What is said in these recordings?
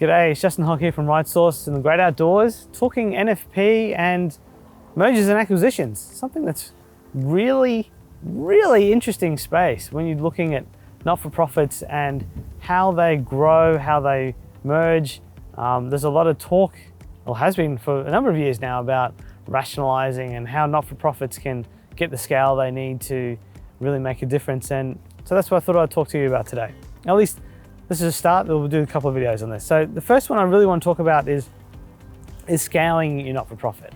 G'day, it's Justin Hogg here from Right Source in the Great Outdoors, talking NFP and mergers and acquisitions, something that's really interesting space when you're looking at not-for-profits and how they grow, how they merge. There's a lot of talk, or has been for a number of years now, about rationalizing and how not-for-profits can get the scale they need to really make a difference. And so that's what I thought I'd talk to you about today. At least this is a start. We'll do a couple of videos on this. So the first one I really want to talk about is scaling your not-for-profit.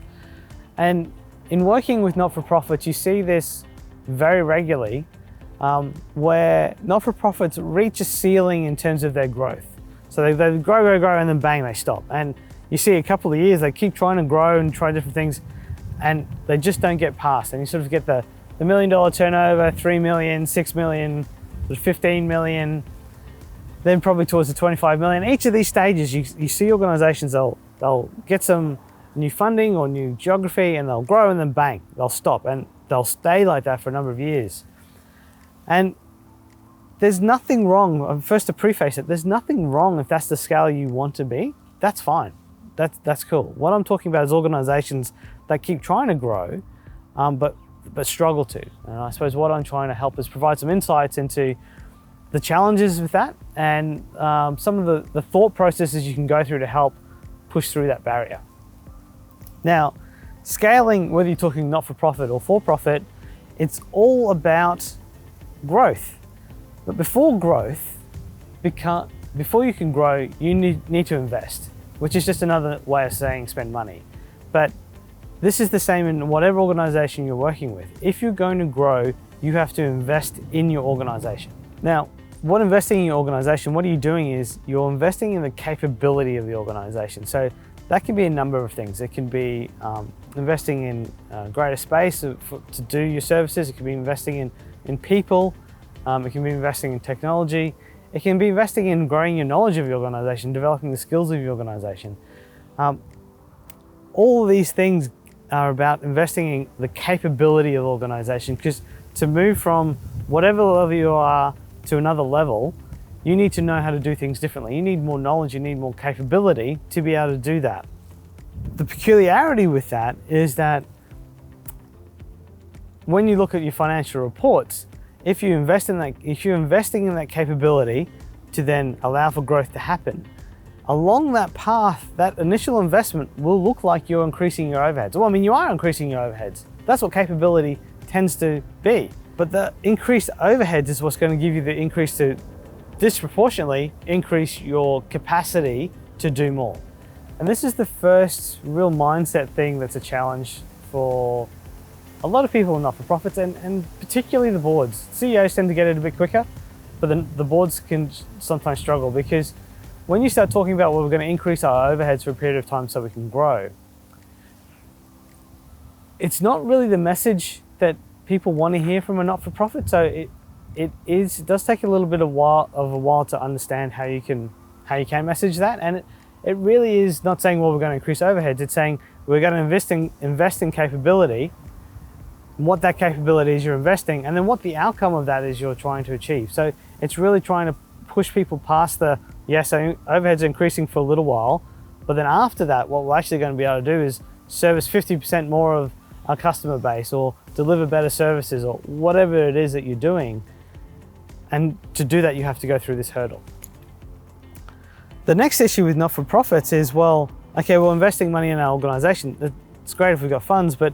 And in working with not-for-profits, you see this very regularly, where not-for-profits reach a ceiling in terms of their growth. So they grow, and then bang, they stop. And you see a couple of years, they keep trying to grow and try different things, and they just don't get past. And you sort of get the $1 million turnover, 3 million, 6 million, 15 million, then probably towards the 25 million. Each of these stages, you see organizations, they'll get some new funding or new geography, and they'll grow, and then bang, they'll stop, and they'll stay like that for a number of years. And there's nothing wrong, first to preface it, there's nothing wrong if that's the scale you want to be. That's fine, that's cool. What I'm talking about is organizations that keep trying to grow, but struggle to. And I suppose what I'm trying to help is provide some insights into the challenges with that, and some of the thought processes you can go through to help push through that barrier. Now, scaling, whether you're talking not-for-profit or for-profit, it's all about growth. But before growth, before you can grow, you need to invest, which is just another way of saying spend money. But this is the same in whatever organization you're working with. If you're going to grow, you have to invest in your organization. Now, what investing in your organization, what are you doing is you're investing in the capability of the organization. So that can be a number of things. It can be investing in greater space to do your services. It can be investing in people. It can be investing in technology. It can be investing in growing your knowledge of your organization, developing the skills of your organization. All of these things are about investing in the capability of the organization, because to move from whatever level you are to another level, you need to know how to do things differently. You need more knowledge, you need more capability to be able to do that. The peculiarity with that is that when you look at your financial reports, if you're investing in that capability to then allow for growth to happen, along that path, that initial investment will look like you're increasing your overheads. Well, I mean, you are increasing your overheads. That's what capability tends to be. But the increased overheads is what's going to give you the increase to disproportionately increase your capacity to do more. And this is the first real mindset thing that's a challenge for a lot of people in not-for-profits, and particularly the boards. CEOs tend to get it a bit quicker, but then the boards can sometimes struggle, because when you start talking about, well, we're going to increase our overheads for a period of time so we can grow, it's not really the message that people want to hear from a not-for-profit. So it does take a little bit of a while to understand how you can message that. And it really is not saying, well, we're going to increase overheads. It's saying we're going to invest in capability, what that capability is you're investing, and then what the outcome of that is you're trying to achieve. So it's really trying to push people past so overheads are increasing for a little while, but then after that, what we're actually going to be able to do is service 50% more of our customer base, or deliver better services, or whatever it is that you're doing. And to do that, you have to go through this hurdle. The next issue with not-for-profits is, well, okay, we're investing money in our organization. It's great if we've got funds, but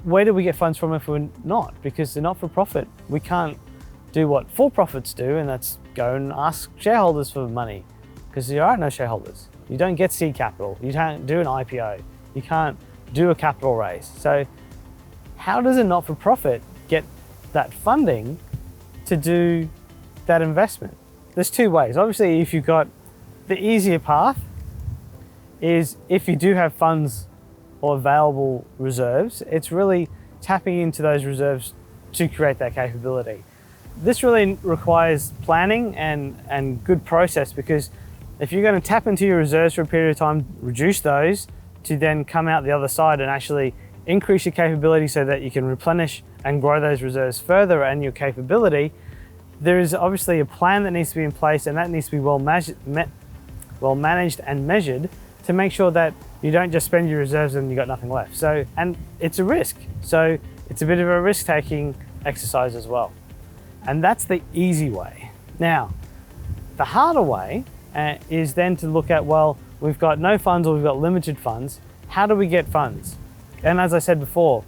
where do we get funds from if we're not? Because the not-for-profit, we can't do what for-profits do, and that's go and ask shareholders for money, because there are no shareholders. You don't get seed capital. You can't do an IPO. You can't do a capital raise. So how does a not-for-profit get that funding to do that investment? There's two ways. Obviously, if you've got the easier path, is if you do have funds or available reserves, it's really tapping into those reserves to create that capability. This really requires planning and good process, because if you're going to tap into your reserves for a period of time, reduce those to then come out the other side and actually increase your capability so that you can replenish and grow those reserves further and your capability, there is obviously a plan that needs to be in place, and that needs to be well well managed and measured to make sure that you don't just spend your reserves and you got nothing left. So, and it's a risk. So it's a bit of a risk-taking exercise as well. And that's the easy way. Now, the harder way is then to look at, well, we've got no funds or we've got limited funds. How do we get funds? And as I said before,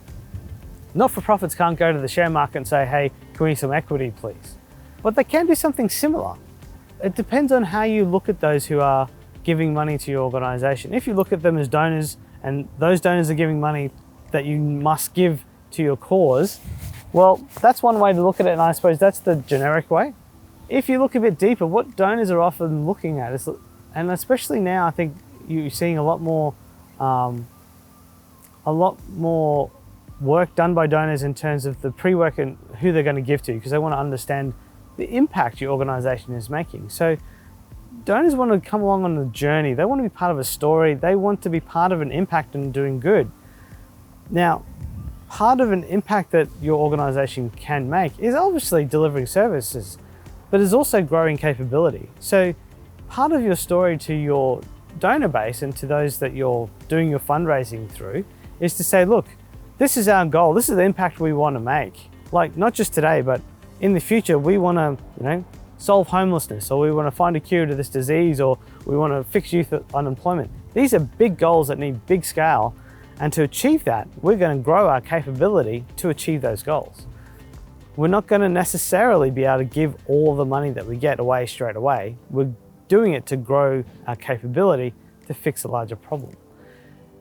not-for-profits can't go to the share market and say, hey, can we need some equity, please? But they can do something similar. It depends on how you look at those who are giving money to your organization. If you look at them as donors and those donors are giving money that you must give to your cause, well, that's one way to look at it, and I suppose that's the generic way. If you look a bit deeper, what donors are often looking at is, and especially now, I think you're seeing a lot more work done by donors in terms of the pre-work and who they're going to give to, because they want to understand the impact your organization is making. So donors want to come along on the journey. They want to be part of a story. They want to be part of an impact and doing good. Now, part of an impact that your organization can make is obviously delivering services, but is also growing capability. So part of your story to your donor base and to those that you're doing your fundraising through is to say, look, this is our goal. This is the impact we want to make. Like, not just today, but in the future, we want to, solve homelessness, or we want to find a cure to this disease, or we want to fix youth unemployment. These are big goals that need big scale. And to achieve that, we're going to grow our capability to achieve those goals. We're not going to necessarily be able to give all the money that we get away straight away. We're doing it to grow our capability to fix a larger problem.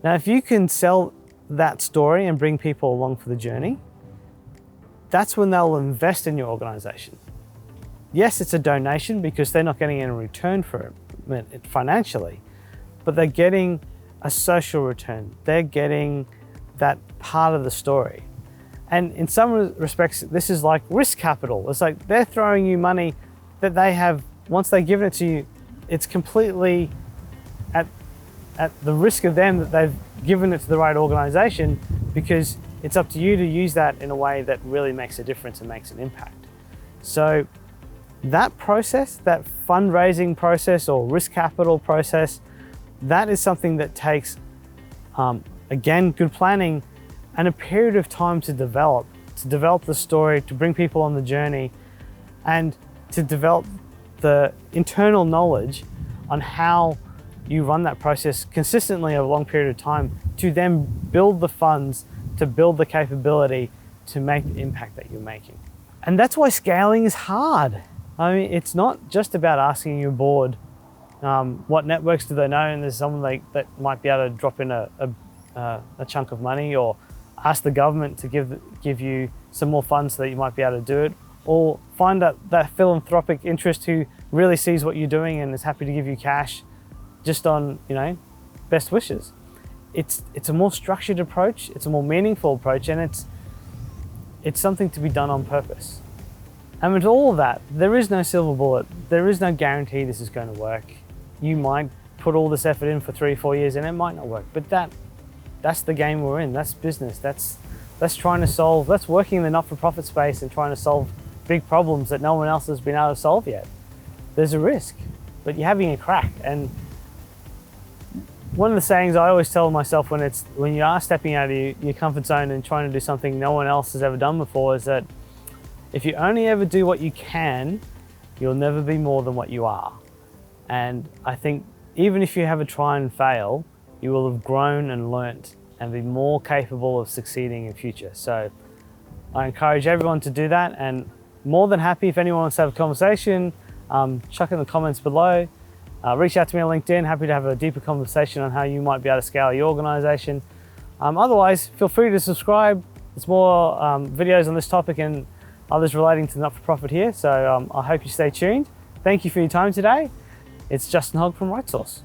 Now, if you can sell that story and bring people along for the journey, that's when they'll invest in your organization. Yes, it's a donation because they're not getting any return for it financially, but they're getting a social return. They're getting that part of the story. And in some respects, this is like risk capital. It's like they're throwing you money that they have, once they've given it to you, it's completely at the risk of them that they've given it to the right organization, because it's up to you to use that in a way that really makes a difference and makes an impact. So that process, that fundraising process or risk capital process, that is something that takes, again, good planning and a period of time to develop the story, to bring people on the journey, and to develop the internal knowledge on how you run that process consistently over a long period of time to then build the funds, to build the capability to make the impact that you're making. And that's why scaling is hard. I mean, it's not just about asking your board what networks do they know, and there's someone that might be able to drop in a chunk of money, or ask the government to give you some more funds so that you might be able to do it, or find that philanthropic interest who really sees what you're doing and is happy to give you cash just on, best wishes. It's a more structured approach, it's a more meaningful approach, and it's something to be done on purpose. And with all of that, there is no silver bullet. There is no guarantee this is going to work. You might put all this effort in for 3 or 4 years and it might not work, but that's the game we're in. That's business. That's working in the not-for-profit space and trying to solve big problems that no one else has been able to solve yet. There's a risk, but you're having a crack. And one of the sayings I always tell myself when you are stepping out of your comfort zone and trying to do something no one else has ever done before is that if you only ever do what you can, you'll never be more than what you are. And I think even if you have a try and fail, you will have grown and learnt and be more capable of succeeding in future. So I encourage everyone to do that, and more than happy if anyone wants to have a conversation, chuck in the comments below. Reach out to me on LinkedIn, happy to have a deeper conversation on how you might be able to scale your organization. Otherwise, feel free to subscribe. There's more videos on this topic and others relating to the not-for-profit here, so I hope you stay tuned. Thank you for your time today. It's Justin Hogg from RightSource.